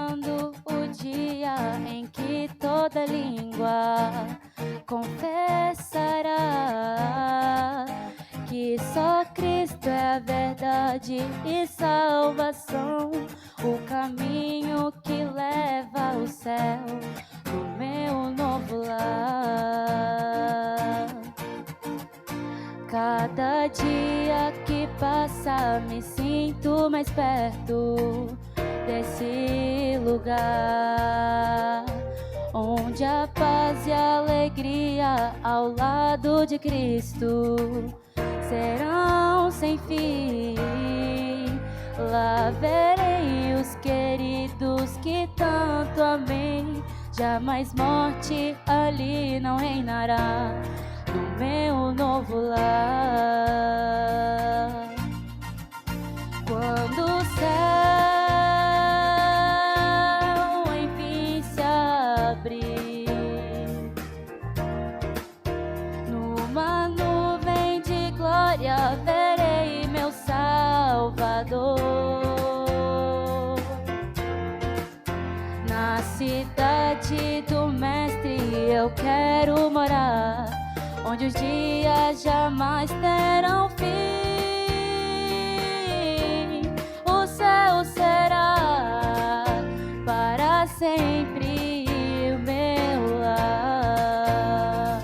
chegando o dia em que toda língua confessará que só Cristo é a verdade e salvação, o caminho que leva ao céu, do meu novo lar. Cada dia que passa me sinto mais perto desse lugar, onde a paz e a alegria ao lado de Cristo serão sem fim. Lá verei os queridos que tanto amei, jamais morte ali não reinará no meu novo lar. Quando o céu enfim se abrir, numa nuvem de glória verei meu Salvador. Na cidade do Mestre eu quero morar, onde os dias jamais terão fim. O céu será para sempre o meu lar.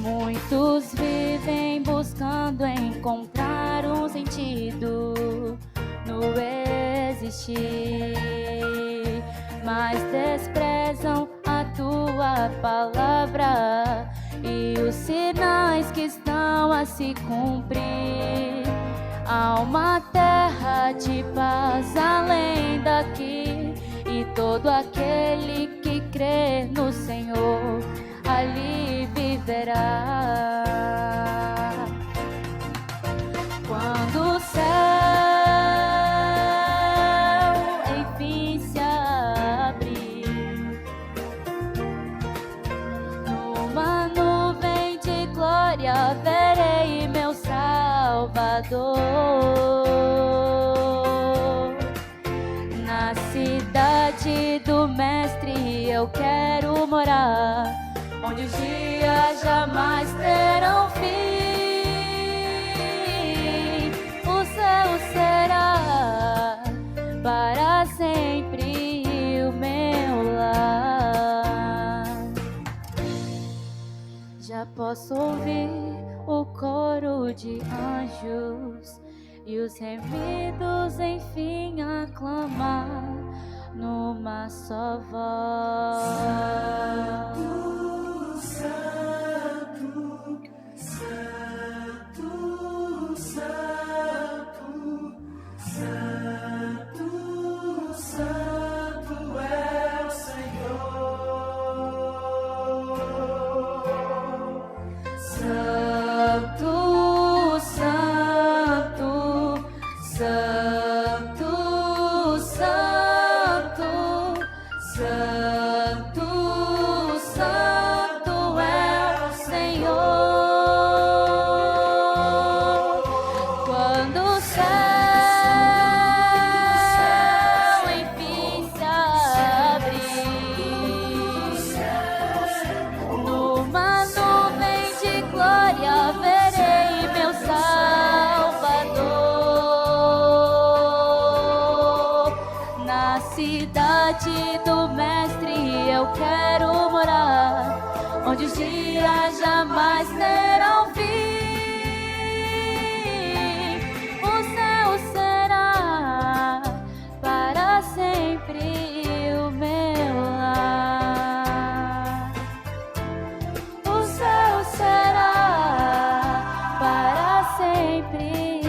Muitos vivem buscando encontrar um sentido no existir, mas desprezam a tua palavra e os sinais que estão a se cumprir. Há uma terra de paz além daqui, e todo aquele que crê no Senhor ali viverá. Quando o céu enfim se abrir, numa nuvem de glória verei meu Salvador. Na cidade do Mestre eu quero morar, onde os dias jamais terão fim. O céu será para sempre o meu lar. Já posso ouvir o coro de anjos e os remidos enfim aclamar numa só voz. Santo, Santo, Santo, Santo, Santo, Santo é o Senhor. Santo, Santo, Santo, Santo, Santo, Santo é o Senhor. Quando o céu enfim se abrir, numa nuvem de glória verei meu Salvador. Na cidade do Mestre eu quero morar, onde os dias jamais terão fim. O céu será para sempre o meu lar. O céu será para sempre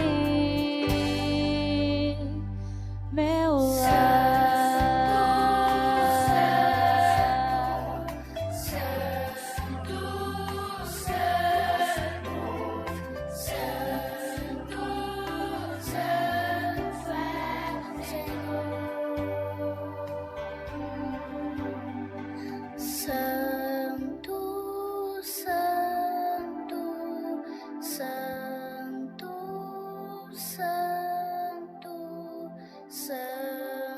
meu lar. Santo, Santo, Santo, Santo, Santo.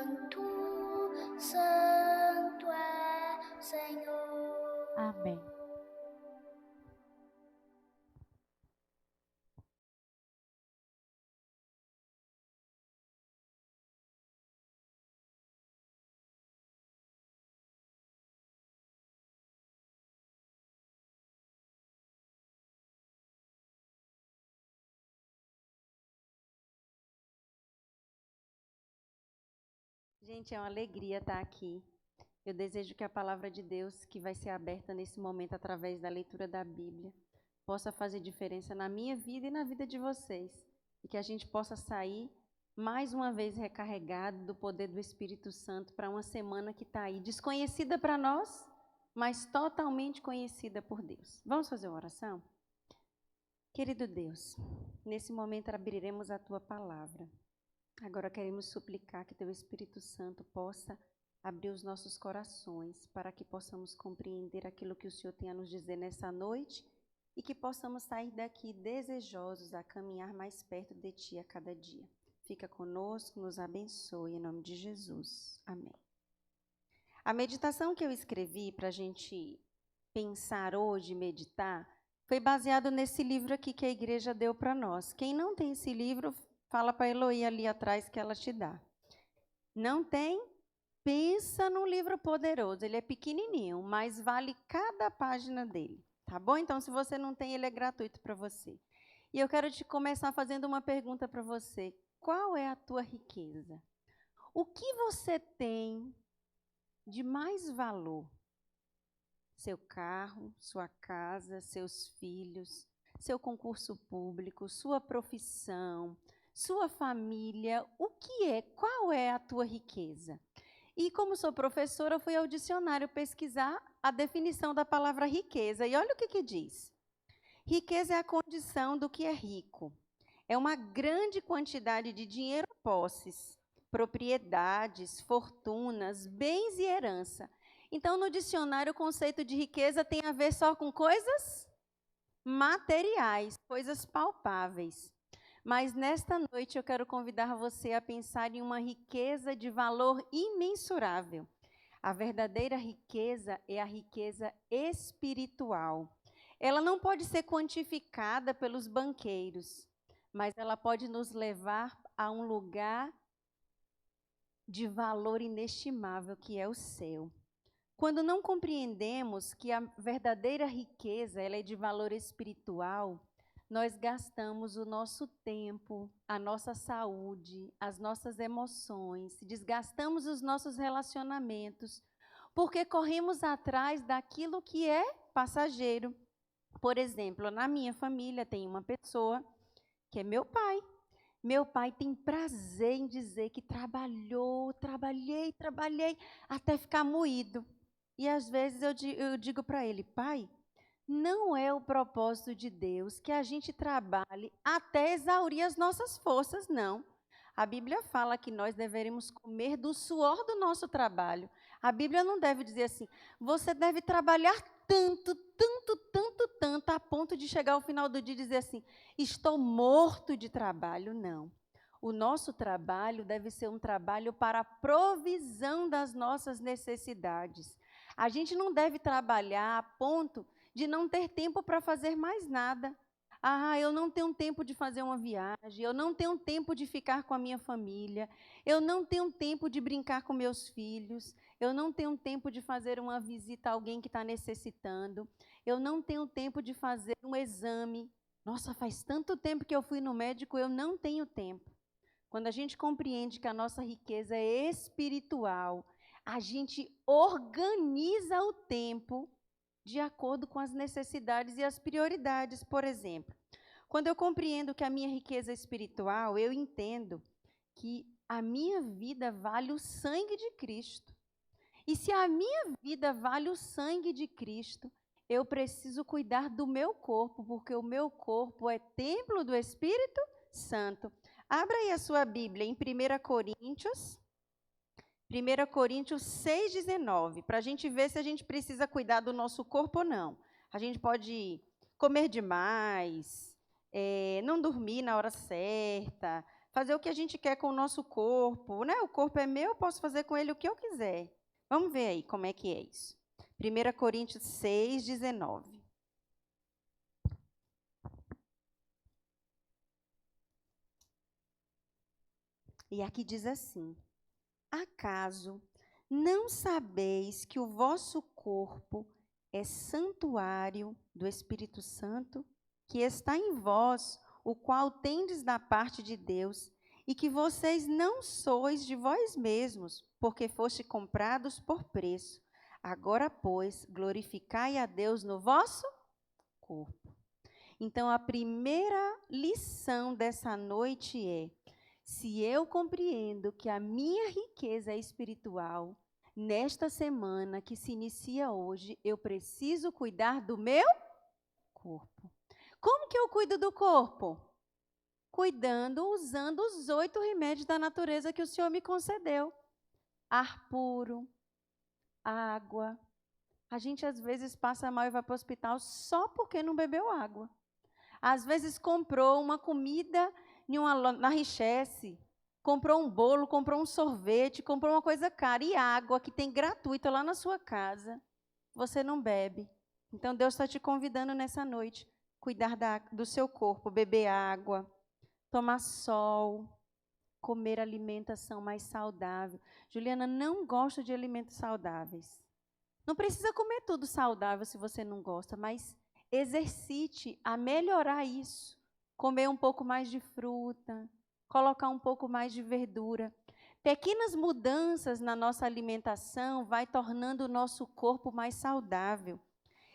Gente, é uma alegria estar aqui. Eu desejo que a palavra de Deus, que vai ser aberta nesse momento através da leitura da Bíblia, possa fazer diferença na minha vida e na vida de vocês. E que a gente possa sair mais uma vez recarregado do poder do Espírito Santo para uma semana que está aí, desconhecida para nós, mas totalmente conhecida por Deus. Vamos fazer uma oração? Querido Deus, nesse momento abriremos a Tua palavra. Agora queremos suplicar que Teu Espírito Santo possa abrir os nossos corações para que possamos compreender aquilo que o Senhor tem a nos dizer nessa noite e que possamos sair daqui desejosos a caminhar mais perto de Ti a cada dia. Fica conosco, nos abençoe, em nome de Jesus. Amém. A meditação que eu escrevi para a gente pensar hoje, meditar, foi baseado nesse livro aqui que a igreja deu para nós. Quem não tem esse livro, fala para a Eloí ali atrás que ela te dá. Não tem? Pensa num livro poderoso. Ele é pequenininho, mas vale cada página dele. Tá bom? Então, se você não tem, ele é gratuito para você. E eu quero te começar fazendo uma pergunta para você. Qual é a tua riqueza? O que você tem de mais valor? Seu carro, sua casa, seus filhos, seu concurso público, sua profissão, sua família, o que é? Qual é a tua riqueza? E como sou professora, eu fui ao dicionário pesquisar a definição da palavra riqueza. E olha o que diz. Riqueza é a condição do que é rico. É uma grande quantidade de dinheiro, posses, propriedades, fortunas, bens e herança. Então, no dicionário, o conceito de riqueza tem a ver só com coisas materiais, coisas palpáveis. Mas nesta noite eu quero convidar você a pensar em uma riqueza de valor imensurável. A verdadeira riqueza é a riqueza espiritual. Ela não pode ser quantificada pelos banqueiros, mas ela pode nos levar a um lugar de valor inestimável que é o céu. Quando não compreendemos que a verdadeira riqueza ela é de valor espiritual, nós gastamos o nosso tempo, a nossa saúde, as nossas emoções, desgastamos os nossos relacionamentos, porque corremos atrás daquilo que é passageiro. Por exemplo, na minha família tem uma pessoa que é meu pai. Meu pai tem prazer em dizer que trabalhei, até ficar moído. E às vezes eu digo para ele, pai, não é o propósito de Deus que a gente trabalhe até exaurir as nossas forças, não. A Bíblia fala que nós deveremos comer do suor do nosso trabalho. A Bíblia não deve dizer assim, você deve trabalhar tanto, a ponto de chegar ao final do dia e dizer assim, estou morto de trabalho. Não. O nosso trabalho deve ser um trabalho para a provisão das nossas necessidades. A gente não deve trabalhar a ponto de não ter tempo para fazer mais nada. Eu não tenho tempo de fazer uma viagem, eu não tenho tempo de ficar com a minha família, eu não tenho tempo de brincar com meus filhos, eu não tenho tempo de fazer uma visita a alguém que está necessitando, eu não tenho tempo de fazer um exame. Nossa, faz tanto tempo que eu fui no médico, eu não tenho tempo. Quando a gente compreende que a nossa riqueza é espiritual, a gente organiza o tempo de acordo com as necessidades e as prioridades. Por exemplo, quando eu compreendo que a minha riqueza é espiritual, eu entendo que a minha vida vale o sangue de Cristo. E se a minha vida vale o sangue de Cristo, eu preciso cuidar do meu corpo, porque o meu corpo é templo do Espírito Santo. Abra aí a sua Bíblia em 1 Coríntios 6,19, para a gente ver se a gente precisa cuidar do nosso corpo ou não. A gente pode comer demais, não dormir na hora certa, fazer o que a gente quer com o nosso corpo, né? O corpo é meu, eu posso fazer com ele o que eu quiser. Vamos ver aí como é que é isso. 1 Coríntios 6,19. E aqui diz assim, acaso não sabeis que o vosso corpo é santuário do Espírito Santo, que está em vós, o qual tendes da parte de Deus, e que vocês não sois de vós mesmos, porque foste comprados por preço. Agora, pois, glorificai a Deus no vosso corpo. Então, a primeira lição dessa noite é: se eu compreendo que a minha riqueza é espiritual, nesta semana que se inicia hoje, eu preciso cuidar do meu corpo. Como que eu cuido do corpo? Cuidando, usando os 8 remédios da natureza que o Senhor me concedeu. Ar puro, água. A gente às vezes passa mal e vai para o hospital só porque não bebeu água. Às vezes comprou uma comida na Richesse, comprou um bolo, comprou um sorvete, comprou uma coisa cara e água que tem gratuita lá na sua casa. Você não bebe. Então Deus está te convidando nessa noite, cuidar do seu corpo, beber água, tomar sol, comer alimentação mais saudável. Juliana, não gosto de alimentos saudáveis. Não precisa comer tudo saudável se você não gosta, mas exercite a melhorar isso. Comer um pouco mais de fruta, colocar um pouco mais de verdura. Pequenas mudanças na nossa alimentação vai tornando o nosso corpo mais saudável.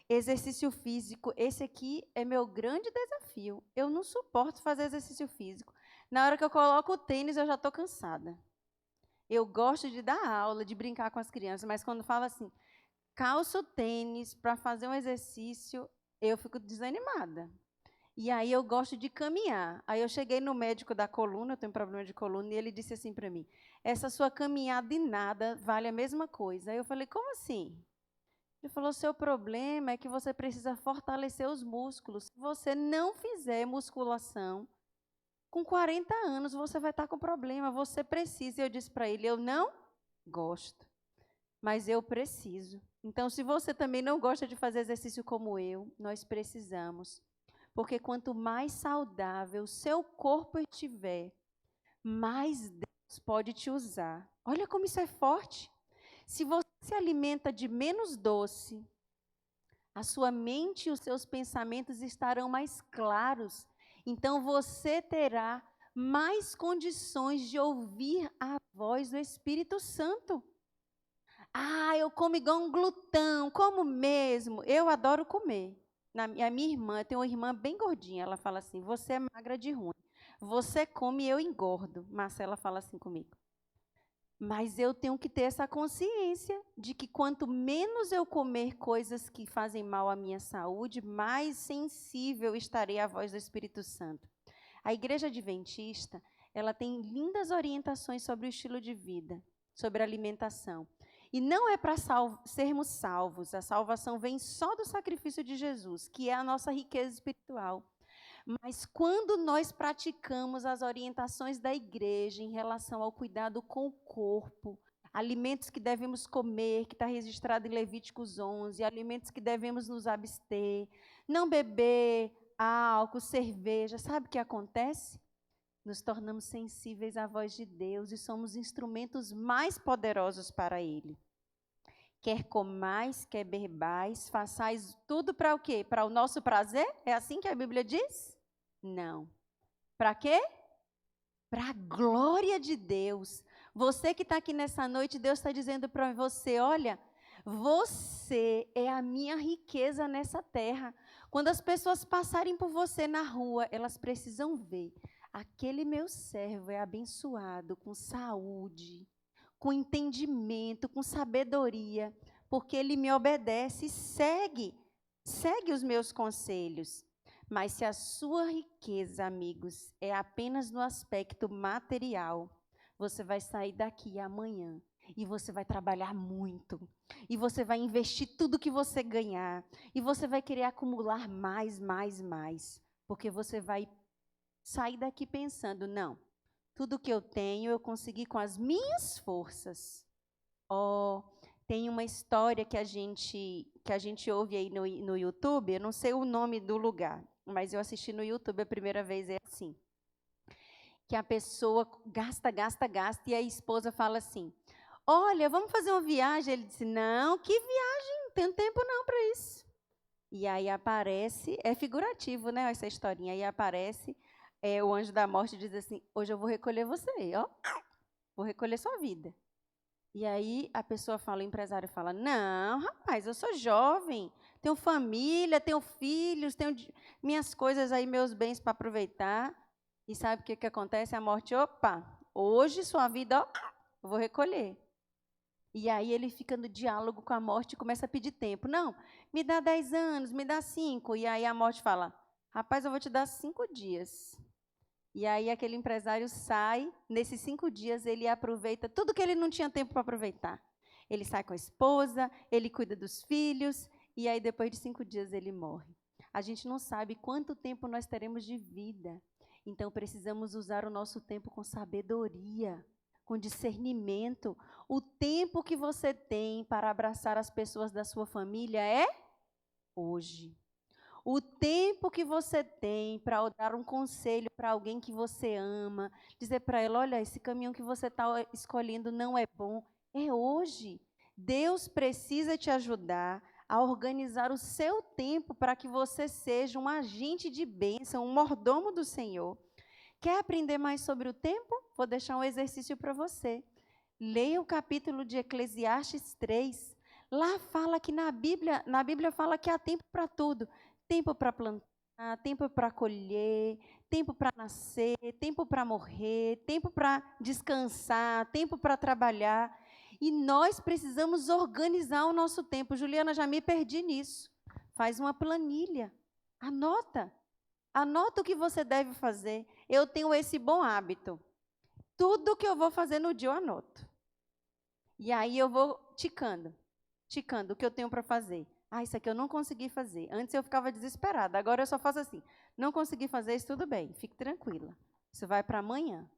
Exercício físico, esse aqui é meu grande desafio. Eu não suporto fazer exercício físico. Na hora que eu coloco o tênis, eu já estou cansada. Eu gosto de dar aula, de brincar com as crianças, mas quando fala assim, calço o tênis para fazer um exercício, eu fico desanimada. E aí eu gosto de caminhar. Aí eu cheguei no médico da coluna, eu tenho problema de coluna, e ele disse assim para mim, essa sua caminhada e nada vale a mesma coisa. Aí eu falei, como assim? Ele falou, seu problema é que você precisa fortalecer os músculos. Se você não fizer musculação, com 40 anos você vai estar com problema, você precisa. E eu disse para ele, eu não gosto, mas eu preciso. Então, se você também não gosta de fazer exercício como eu, nós precisamos. Porque quanto mais saudável o seu corpo estiver, mais Deus pode te usar. Olha como isso é forte. Se você se alimenta de menos doce, a sua mente e os seus pensamentos estarão mais claros. Então você terá mais condições de ouvir a voz do Espírito Santo. Ah, eu como igual um glutão, como mesmo. Eu adoro comer. A minha irmã, eu tenho uma irmã bem gordinha, ela fala assim, você é magra de ruim. Você come e eu engordo. Marcela fala assim comigo. Mas eu tenho que ter essa consciência de que quanto menos eu comer coisas que fazem mal à minha saúde, mais sensível estarei à voz do Espírito Santo. A Igreja Adventista, ela tem lindas orientações sobre o estilo de vida, sobre a alimentação. E não é para sermos salvos, a salvação vem só do sacrifício de Jesus, que é a nossa riqueza espiritual. Mas quando nós praticamos as orientações da igreja em relação ao cuidado com o corpo, alimentos que devemos comer, que está registrado em Levíticos 11, alimentos que devemos nos abster, não beber álcool, cerveja, sabe o que acontece? Nos tornamos sensíveis à voz de Deus e somos instrumentos mais poderosos para Ele. Quer comais, quer bebais, façais tudo para o quê? Para o nosso prazer? É assim que a Bíblia diz? Não. Para quê? Para a glória de Deus. Você que está aqui nessa noite, Deus está dizendo para você, olha, você é a minha riqueza nessa terra. Quando as pessoas passarem por você na rua, elas precisam ver. Aquele meu servo é abençoado com saúde, com entendimento, com sabedoria, porque ele me obedece e segue os meus conselhos. Mas se a sua riqueza, amigos, é apenas no aspecto material, você vai sair daqui amanhã e você vai trabalhar muito. E você vai investir tudo que você ganhar. E você vai querer acumular mais. Porque você vai sair daqui pensando, não, tudo que eu tenho eu consegui com as minhas forças. Tem uma história que a gente ouve aí no YouTube, eu não sei o nome do lugar, mas eu assisti no YouTube a primeira vez, é assim, que a pessoa gasta, e a esposa fala assim, olha, vamos fazer uma viagem. Ele disse, não, que viagem? Não tenho tempo não para isso. E aí aparece, é figurativo, né, essa historinha, aí aparece o anjo da morte diz assim, hoje eu vou recolher você, ó. Vou recolher sua vida. E aí a pessoa fala, o empresário fala, não, rapaz, eu sou jovem, tenho família, tenho filhos, tenho minhas coisas aí, meus bens para aproveitar. E sabe o que acontece? A morte, opa, hoje sua vida, ó, eu vou recolher. E aí ele fica no diálogo com a morte e começa a pedir tempo. Não, me dá 10 anos, me dá 5. E aí a morte fala, rapaz, eu vou te dar 5 dias. E aí aquele empresário sai, nesses 5 dias ele aproveita tudo que ele não tinha tempo para aproveitar. Ele sai com a esposa, ele cuida dos filhos, e aí depois de 5 dias ele morre. A gente não sabe quanto tempo nós teremos de vida, então precisamos usar o nosso tempo com sabedoria, com discernimento. O tempo que você tem para abraçar as pessoas da sua família é hoje. O tempo que você tem para dar um conselho para alguém que você ama, dizer para ela, olha, esse caminho que você está escolhendo não é bom, é hoje. Deus precisa te ajudar a organizar o seu tempo para que você seja um agente de bênção, um mordomo do Senhor. Quer aprender mais sobre o tempo? Vou deixar um exercício para você. Leia o capítulo de Eclesiastes 3. Lá fala que na Bíblia fala que há tempo para tudo. Tempo para plantar, tempo para colher, tempo para nascer, tempo para morrer, tempo para descansar, tempo para trabalhar. E nós precisamos organizar o nosso tempo. Juliana, já me perdi nisso. Faz uma planilha. Anota. Anota o que você deve fazer. Eu tenho esse bom hábito. Tudo que eu vou fazer no dia eu anoto. E aí eu vou ticando o que eu tenho para fazer. Isso aqui eu não consegui fazer. Antes eu ficava desesperada, agora eu só faço assim. Não consegui fazer isso, tudo bem, fique tranquila. Isso vai para amanhã.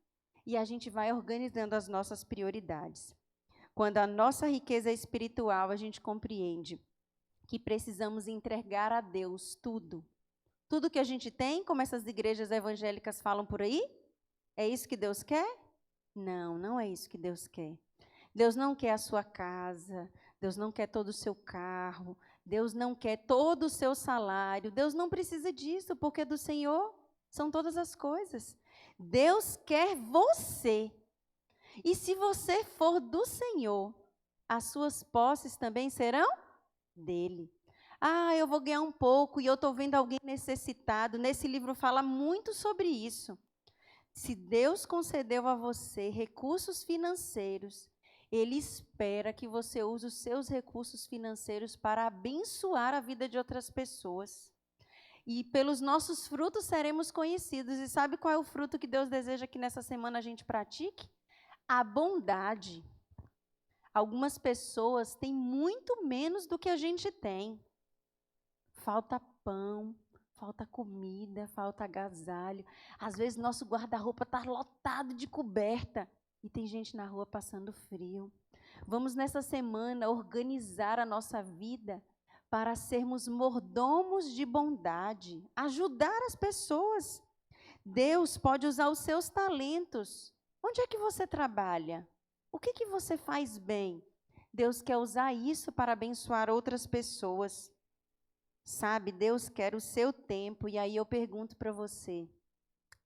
E a gente vai organizando as nossas prioridades. Quando a nossa riqueza espiritual, a gente compreende que precisamos entregar a Deus tudo. Tudo que a gente tem, como essas igrejas evangélicas falam por aí, é isso que Deus quer? Não, não é isso que Deus quer. Deus não quer a sua casa, Deus não quer todo o seu carro, Deus não quer todo o seu salário, Deus não precisa disso, porque do Senhor são todas as coisas. Deus quer você. E se você for do Senhor, as suas posses também serão dele. Eu vou ganhar um pouco e eu estou vendo alguém necessitado. Nesse livro fala muito sobre isso. Se Deus concedeu a você recursos financeiros, Ele espera que você use os seus recursos financeiros para abençoar a vida de outras pessoas. E pelos nossos frutos seremos conhecidos. E sabe qual é o fruto que Deus deseja que nessa semana a gente pratique? A bondade. Algumas pessoas têm muito menos do que a gente tem. Falta pão, falta comida, falta agasalho. Às vezes nosso guarda-roupa está lotado de coberta. E tem gente na rua passando frio. Vamos nessa semana organizar a nossa vida para sermos mordomos de bondade, ajudar as pessoas. Deus pode usar os seus talentos. Onde é que você trabalha? O que você faz bem? Deus quer usar isso para abençoar outras pessoas. Sabe, Deus quer o seu tempo. E aí eu pergunto para você,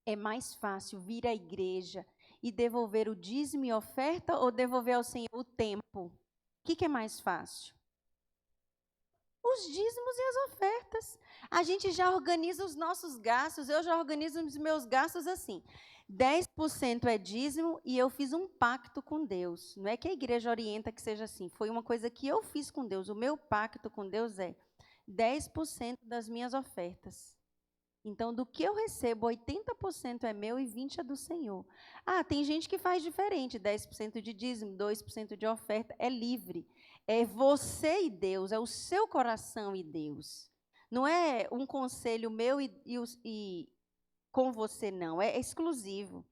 é mais fácil vir à igreja e devolver o dízimo e oferta ou devolver ao Senhor o tempo? O que é mais fácil? Os dízimos e as ofertas. A gente já organiza os nossos gastos, eu já organizo os meus gastos assim. 10% é dízimo e eu fiz um pacto com Deus. Não é que a igreja orienta que seja assim, foi uma coisa que eu fiz com Deus. O meu pacto com Deus é 10% das minhas ofertas. Então, do que eu recebo, 80% é meu e 20% é do Senhor. Tem gente que faz diferente, 10% de dízimo, 2% de oferta, é livre. É você e Deus, é o seu coração e Deus. Não é um conselho meu e com você, não, é exclusivo.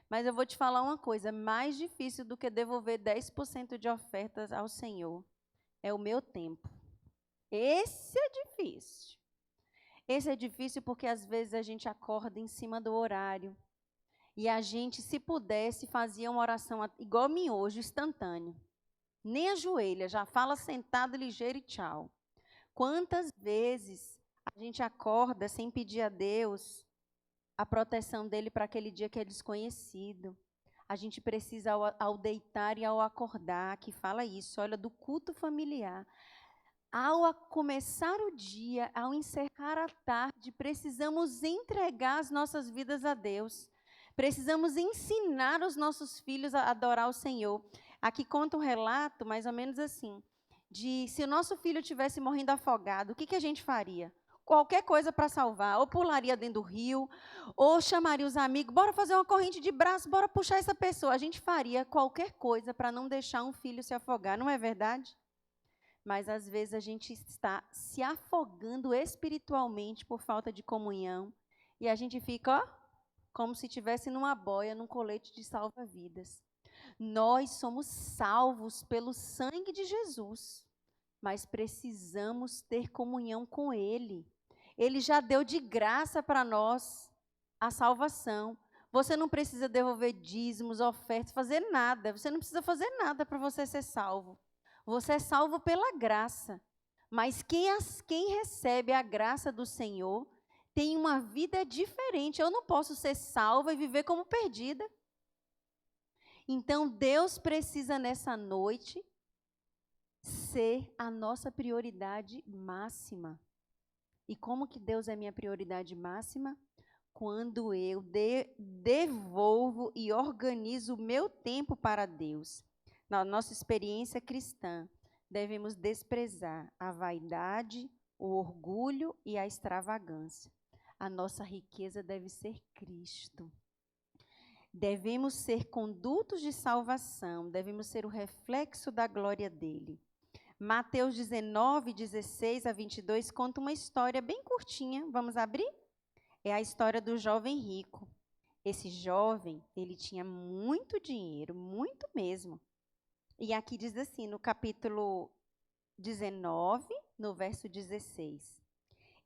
Mas eu vou te falar uma coisa, mais difícil do que devolver 10% de ofertas ao Senhor é o meu tempo. Esse é difícil. Esse é difícil porque às vezes a gente acorda em cima do horário e a gente, se pudesse, fazia uma oração igual miojo, instantâneo. Nem ajoelha, já fala sentado, ligeiro e tchau. Quantas vezes a gente acorda sem pedir a Deus a proteção dele para aquele dia que é desconhecido. A gente precisa, ao deitar e ao acordar, que fala isso, olha, do culto familiar. Ao começar o dia, ao encerrar a tarde, precisamos entregar as nossas vidas a Deus. Precisamos ensinar os nossos filhos a adorar o Senhor. Aqui conta um relato, mais ou menos assim, de se o nosso filho estivesse morrendo afogado, o que a gente faria? Qualquer coisa para salvar, ou pularia dentro do rio, ou chamaria os amigos, bora fazer uma corrente de braço, bora puxar essa pessoa. A gente faria qualquer coisa para não deixar um filho se afogar, não é verdade? Mas às vezes a gente está se afogando espiritualmente por falta de comunhão, e a gente fica, ó, como se estivesse numa boia, num colete de salva-vidas. Nós somos salvos pelo sangue de Jesus, mas precisamos ter comunhão com Ele. Ele já deu de graça para nós a salvação. Você não precisa devolver dízimos, ofertas, fazer nada. Você não precisa fazer nada para você ser salvo. Você é salvo pela graça. Mas quem recebe a graça do Senhor tem uma vida diferente. Eu não posso ser salva e viver como perdida. Então, Deus precisa nessa noite ser a nossa prioridade máxima. E como que Deus é minha prioridade máxima? Quando eu devolvo e organizo o meu tempo para Deus. Na nossa experiência cristã, devemos desprezar a vaidade, o orgulho e a extravagância. A nossa riqueza deve ser Cristo. Devemos ser condutos de salvação, devemos ser o reflexo da glória dele. Mateus 19, 16 a 22 conta uma história bem curtinha. Vamos abrir? É a história do jovem rico. Esse jovem, ele tinha muito dinheiro, muito mesmo. E aqui diz assim, no capítulo 19, no verso 16.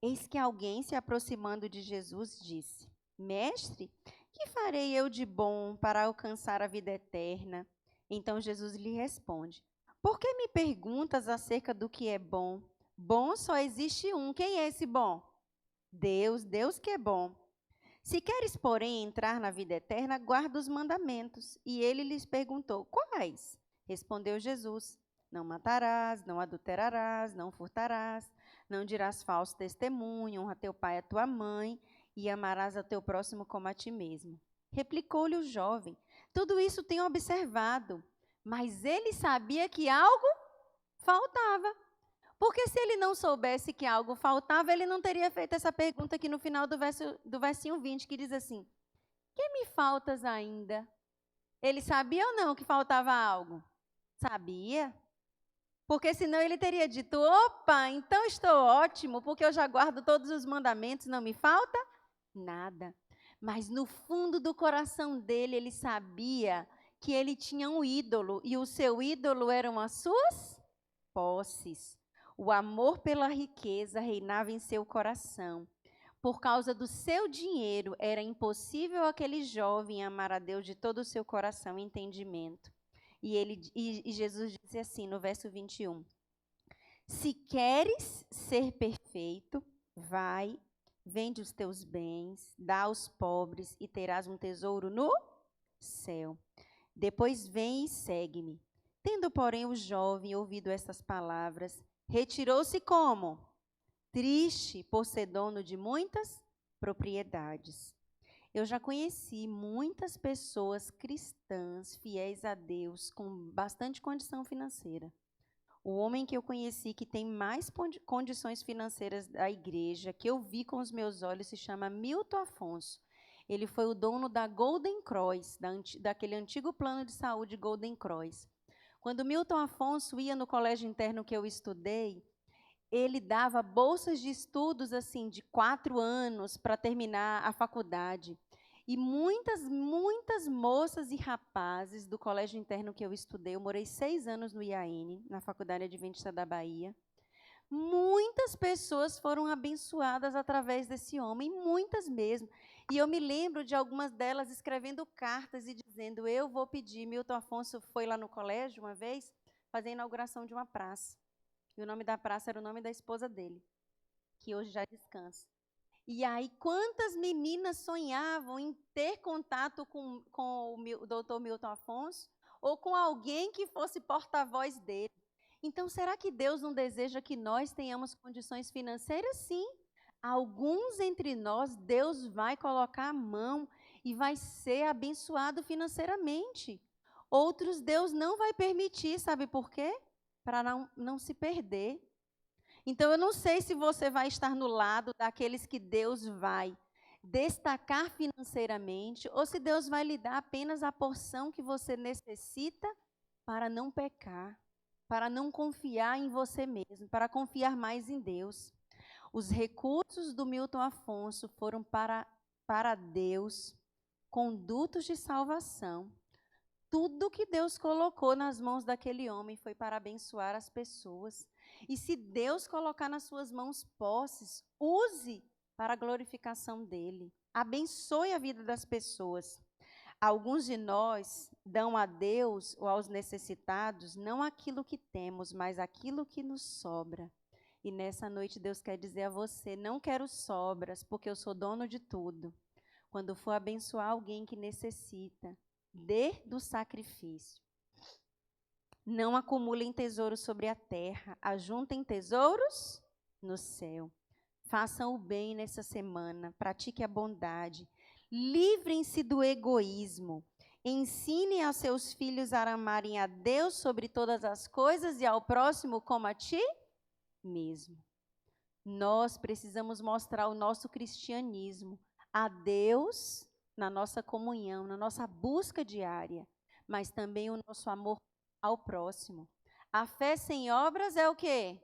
Eis que alguém, se aproximando de Jesus, disse: Mestre, que farei eu de bom para alcançar a vida eterna? Então Jesus lhe responde: Por que me perguntas acerca do que é bom? Bom só existe um. Quem é esse bom? Deus, Deus que é bom. Se queres, porém, entrar na vida eterna, guarda os mandamentos. E ele lhes perguntou: Quais? Respondeu Jesus: Não matarás, não adulterarás, não furtarás, não dirás falso testemunho, honra teu pai e a tua mãe, e amarás ao teu próximo como a ti mesmo. Replicou-lhe o jovem: Tudo isso tenho observado. Mas ele sabia que algo faltava. Porque se ele não soubesse que algo faltava, ele não teria feito essa pergunta aqui no final do versinho 20, que diz assim: Que me faltas ainda? Ele sabia ou não que faltava algo? Sabia. Porque senão ele teria dito: Opa, então estou ótimo, porque eu já guardo todos os mandamentos, não me falta nada. Mas no fundo do coração dele, ele sabia que ele tinha um ídolo, e o seu ídolo eram as suas posses. O amor pela riqueza reinava em seu coração. Por causa do seu dinheiro, era impossível aquele jovem amar a Deus de todo o seu coração e entendimento. E Jesus disse assim, no verso 21, Se queres ser perfeito, vai, vende os teus bens, dá aos pobres e terás um tesouro no céu. Depois vem e segue-me. Tendo, porém, o jovem ouvido estas palavras, retirou-se como? Triste por ser dono de muitas propriedades. Eu já conheci muitas pessoas cristãs, fiéis a Deus, com bastante condição financeira. O homem que eu conheci que tem mais condições financeiras da igreja, que eu vi com os meus olhos, se chama Milton Afonso. Ele foi o dono da Golden Cross, daquele antigo plano de saúde Golden Cross. Quando Milton Afonso ia no colégio interno que eu estudei, ele dava bolsas de estudos assim de 4 anos para terminar a faculdade. E muitas moças e rapazes do colégio interno que eu estudei, eu morei 6 anos no IAN, na Faculdade Adventista da Bahia, muitas pessoas foram abençoadas através desse homem, muitas mesmo. E eu me lembro de algumas delas escrevendo cartas e dizendo, eu vou pedir. Milton Afonso foi lá no colégio uma vez fazer a inauguração de uma praça. E o nome da praça era o nome da esposa dele, que hoje já descansa. E aí, quantas meninas sonhavam em ter contato com o Dr. Milton Afonso ou com alguém que fosse porta-voz dele? Então, será que Deus não deseja que nós tenhamos condições financeiras? Sim. Alguns entre nós, Deus vai colocar a mão e vai ser abençoado financeiramente. Outros, Deus não vai permitir, sabe por quê? Para não se perder. Então, eu não sei se você vai estar no lado daqueles que Deus vai destacar financeiramente, ou se Deus vai lhe dar apenas a porção que você necessita para não pecar, para não confiar em você mesmo, para confiar mais em Deus. Os recursos do Milton Afonso foram para Deus, condutos de salvação. Tudo que Deus colocou nas mãos daquele homem foi para abençoar as pessoas. E se Deus colocar nas suas mãos posses, use para a glorificação dele. Abençoe a vida das pessoas. Alguns de nós dão a Deus ou aos necessitados não aquilo que temos, mas aquilo que nos sobra. E nessa noite Deus quer dizer a você, não quero sobras, porque eu sou dono de tudo. Quando for abençoar alguém que necessita, dê do sacrifício. Não acumulem tesouros sobre a terra, ajuntem tesouros no céu. Façam o bem nessa semana, pratique a bondade, livrem-se do egoísmo, ensinem aos seus filhos a amarem a Deus sobre todas as coisas e ao próximo como a ti mesmo. Nós precisamos mostrar o nosso cristianismo a Deus na nossa comunhão, na nossa busca diária, mas também o nosso amor ao próximo. A fé sem obras é o quê?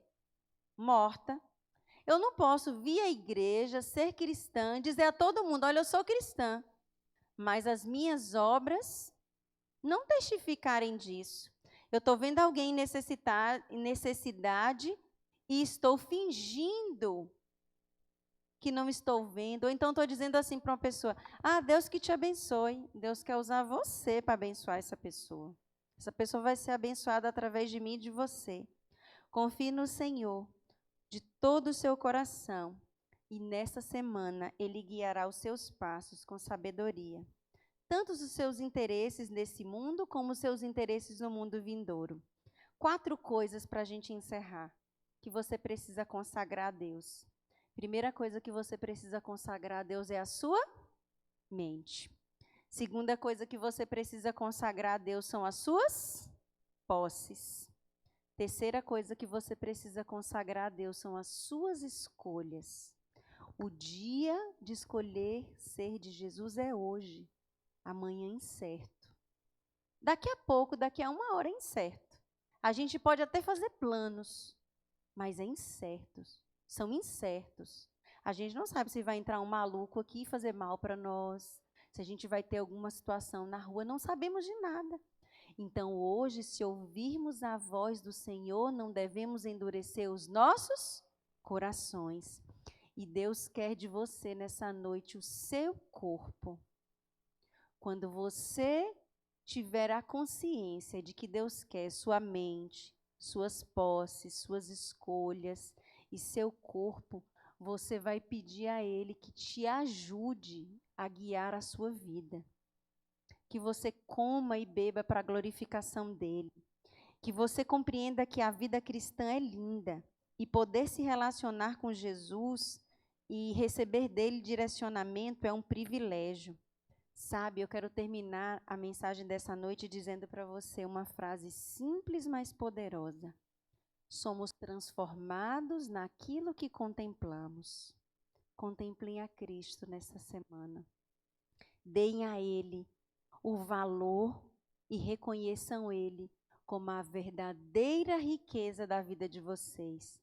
Morta. Eu não posso vir à igreja, ser cristã, dizer a todo mundo, olha, eu sou cristã, mas as minhas obras não testificarem disso. Eu estou vendo alguém em necessidade e estou fingindo que não estou vendo, ou então estou dizendo assim para uma pessoa, Deus que te abençoe, Deus quer usar você para abençoar essa pessoa. Essa pessoa vai ser abençoada através de mim e de você. Confie no Senhor de todo o seu coração e nessa semana Ele guiará os seus passos com sabedoria. Tanto os seus interesses nesse mundo como os seus interesses no mundo vindouro. 4 coisas para a gente encerrar que você precisa consagrar a Deus. Primeira coisa que você precisa consagrar a Deus é a sua mente. Segunda coisa que você precisa consagrar a Deus são as suas posses. Terceira coisa que você precisa consagrar a Deus são as suas escolhas. O dia de escolher ser de Jesus é hoje, amanhã é incerto. Daqui a pouco, daqui a 1 hora é incerto. A gente pode até fazer planos, mas é incerto. São incertos. A gente não sabe se vai entrar um maluco aqui e fazer mal para nós, se a gente vai ter alguma situação na rua, não sabemos de nada. Então, hoje, se ouvirmos a voz do Senhor, não devemos endurecer os nossos corações. E Deus quer de você nessa noite o seu corpo. Quando você tiver a consciência de que Deus quer sua mente, suas posses, suas escolhas e seu corpo, você vai pedir a Ele que te ajude a guiar a sua vida. Que você coma e beba para a glorificação dEle. Que você compreenda que a vida cristã é linda e poder se relacionar com Jesus e receber dEle direcionamento é um privilégio. Sabe, eu quero terminar a mensagem dessa noite dizendo para você uma frase simples, mas poderosa. Somos transformados naquilo que contemplamos. Contemplem a Cristo nessa semana. Deem a Ele o valor e reconheçam Ele como a verdadeira riqueza da vida de vocês.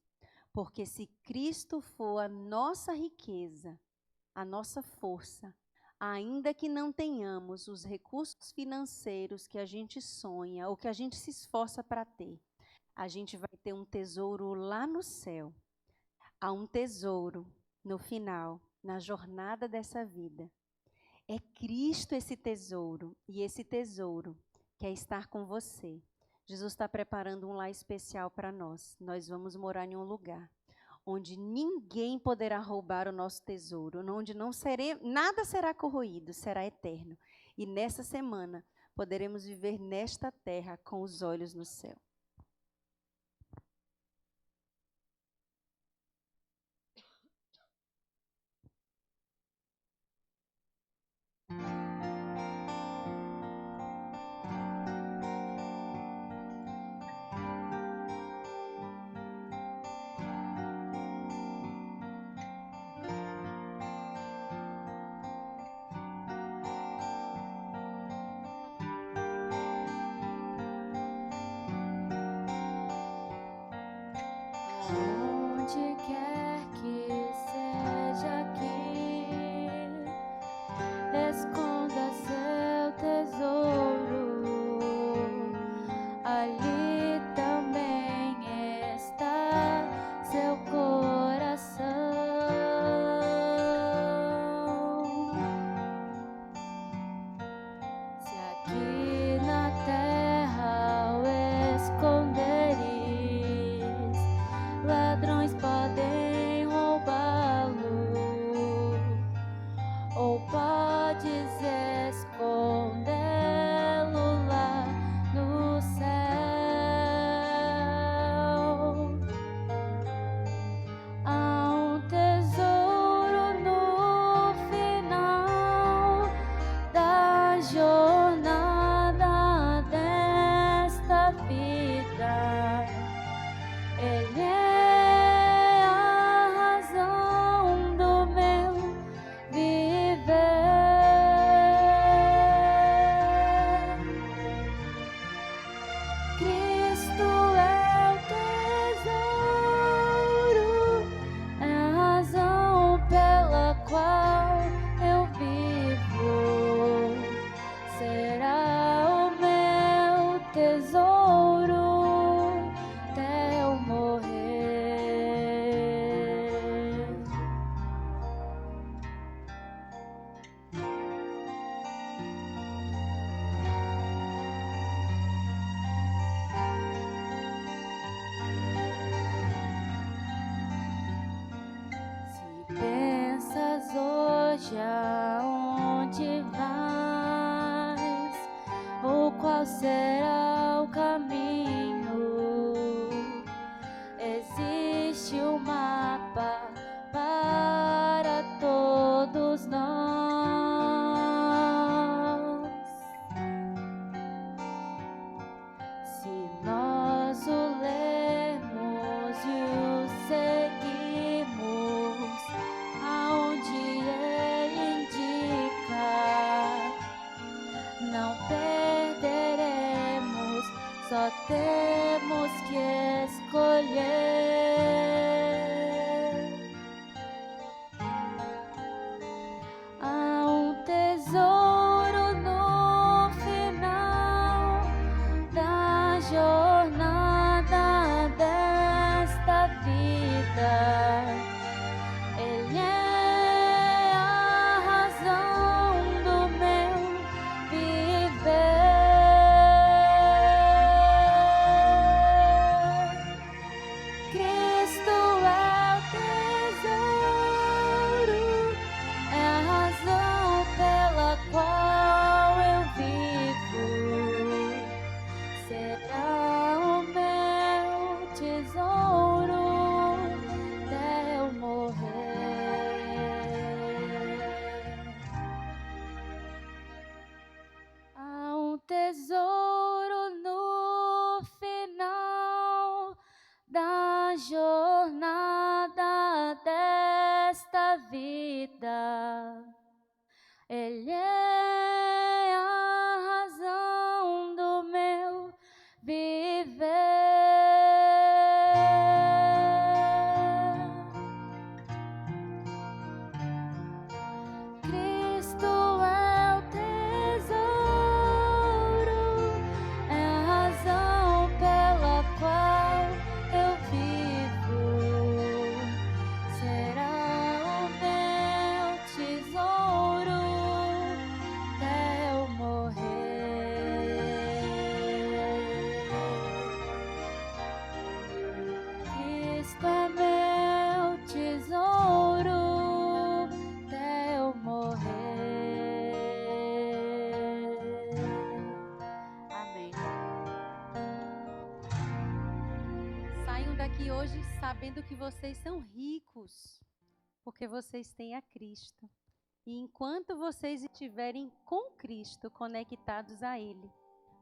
Porque se Cristo for a nossa riqueza, a nossa força, ainda que não tenhamos os recursos financeiros que a gente sonha ou que a gente se esforça para ter, a gente vai ter um tesouro lá no céu. Há um tesouro no final, na jornada dessa vida. É Cristo esse tesouro, e esse tesouro quer estar com você. Jesus está preparando um lar especial para nós. Nós vamos morar em um lugar onde ninguém poderá roubar o nosso tesouro, onde nada será corroído, será eterno. E nessa semana poderemos viver nesta terra com os olhos no céu. Onde quer que seja aqui, esconda seu tesouro. Ali também está seu coração. Se aqui na terra o esconderes, ladrões podem roubá-lo, ou podes escondê-lo lá no céu. Há um tesouro no final da jornada desta vida. Ele é a razão do meu viver. Cristo é o tesouro, é a razão pela qual eu vivo. Será o meu tesouro até eu morrer. Se pensas hoje aonde vais, ou qual será o caminho, existe um mapa para todos nós. Se nós o lermos e o seguimos aonde ele indica, não perderemos, só temos que escolher. Há um tesouro no final da jornada desta vida. Ele é a razão do meu viver. Cristo é o tesouro, é a razão pela qual eu vivo. Será o meu tesouro até eu morrer. Há um tesouro no final da jornada desta vida. Ele é a razão do meu viver. Cristo é o tesouro, saiam daqui hoje sabendo que vocês são ricos, porque vocês têm a Cristo. E enquanto vocês estiverem com Cristo, conectados a Ele,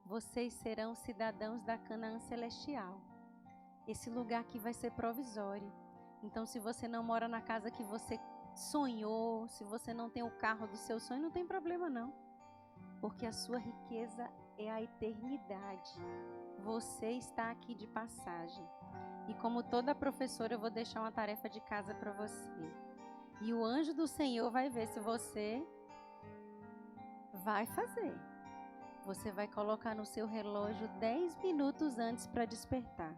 vocês serão cidadãos da Canaã celestial. Esse lugar aqui vai ser provisório. Então, se você não mora na casa que você sonhou, se você não tem o carro do seu sonho, não tem problema não. Porque a sua riqueza é a eternidade. Você está aqui de passagem. E como toda professora, eu vou deixar uma tarefa de casa para você. E o anjo do Senhor vai ver se você vai fazer. Você vai colocar no seu relógio 10 minutos antes para despertar.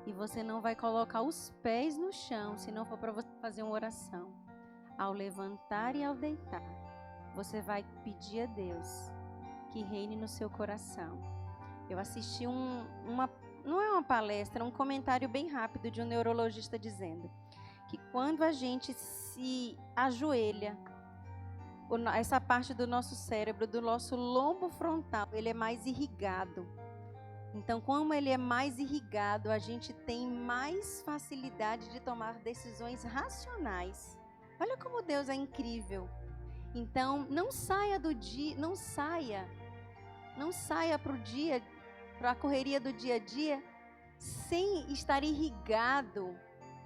E você não vai colocar os pés no chão, se não for para você fazer uma oração. Ao levantar e ao deitar, você vai pedir a Deus que reine no seu coração. Eu assisti não é uma palestra, é um comentário bem rápido de um neurologista dizendo que quando a gente se ajoelha, essa parte do nosso cérebro, do nosso lombo frontal, ele é mais irrigado. Então, como ele é mais irrigado, a gente tem mais facilidade de tomar decisões racionais. Olha como Deus é incrível. Então, não saia para a correria do dia a dia, sem estar irrigado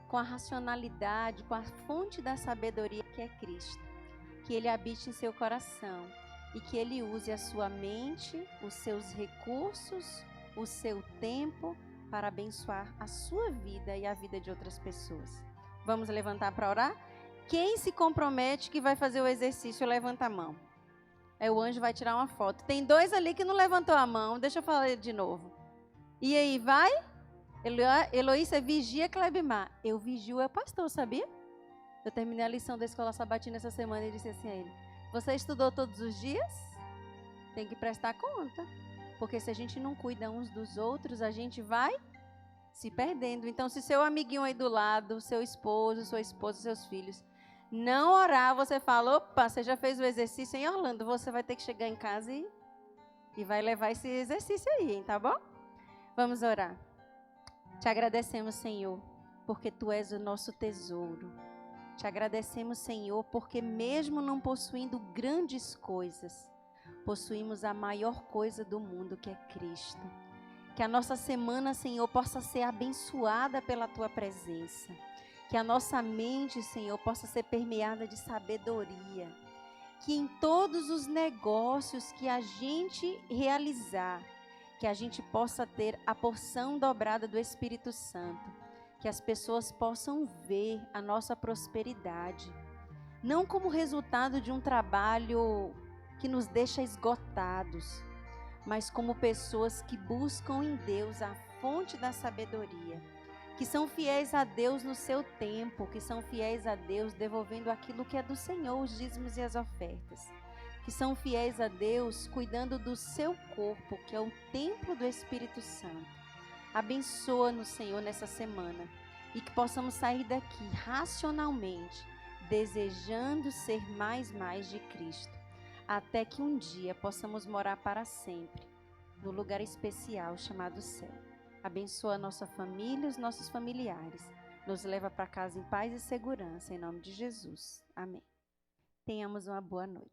com a racionalidade, com a fonte da sabedoria que é Cristo. Que Ele habite em seu coração e que Ele use a sua mente, os seus recursos, o seu tempo para abençoar a sua vida e a vida de outras pessoas. Vamos levantar para orar? Quem se compromete que vai fazer o exercício, levanta a mão. O anjo vai tirar uma foto. Tem 2 ali que não levantou a mão. Deixa eu falar de novo. E aí, vai? Heloísa, vigia Clebimar. Eu vigio é pastor, sabia? Eu terminei a lição da escola sabatina essa semana e disse assim a ele: você estudou todos os dias? Tem que prestar conta. Porque se a gente não cuida uns dos outros, a gente vai se perdendo. Então, se seu amiguinho aí do lado, seu esposo, sua esposa, seus filhos, não orar, você fala: opa, você já fez o exercício em Orlando, você vai ter que chegar em casa e vai levar esse exercício aí, hein, tá bom? Vamos orar. Te agradecemos, Senhor, porque Tu és o nosso tesouro. Te agradecemos, Senhor, porque mesmo não possuindo grandes coisas, possuímos a maior coisa do mundo, que é Cristo. Que a nossa semana, Senhor, possa ser abençoada pela Tua presença. Que a nossa mente, Senhor, possa ser permeada de sabedoria. Que em todos os negócios que a gente realizar, que a gente possa ter a porção dobrada do Espírito Santo. Que as pessoas possam ver a nossa prosperidade. Não como resultado de um trabalho que nos deixa esgotados, mas como pessoas que buscam em Deus a fonte da sabedoria, que são fiéis a Deus no seu tempo, que são fiéis a Deus devolvendo aquilo que é do Senhor, os dízimos e as ofertas, que são fiéis a Deus cuidando do seu corpo, que é o templo do Espírito Santo. Abençoa-nos, Senhor, nessa semana e que possamos sair daqui racionalmente, desejando ser mais de Cristo, até que um dia possamos morar para sempre no lugar especial chamado céu. Abençoa a nossa família, os nossos familiares. Nos leva para casa em paz e segurança, em nome de Jesus. Amém. Tenhamos uma boa noite.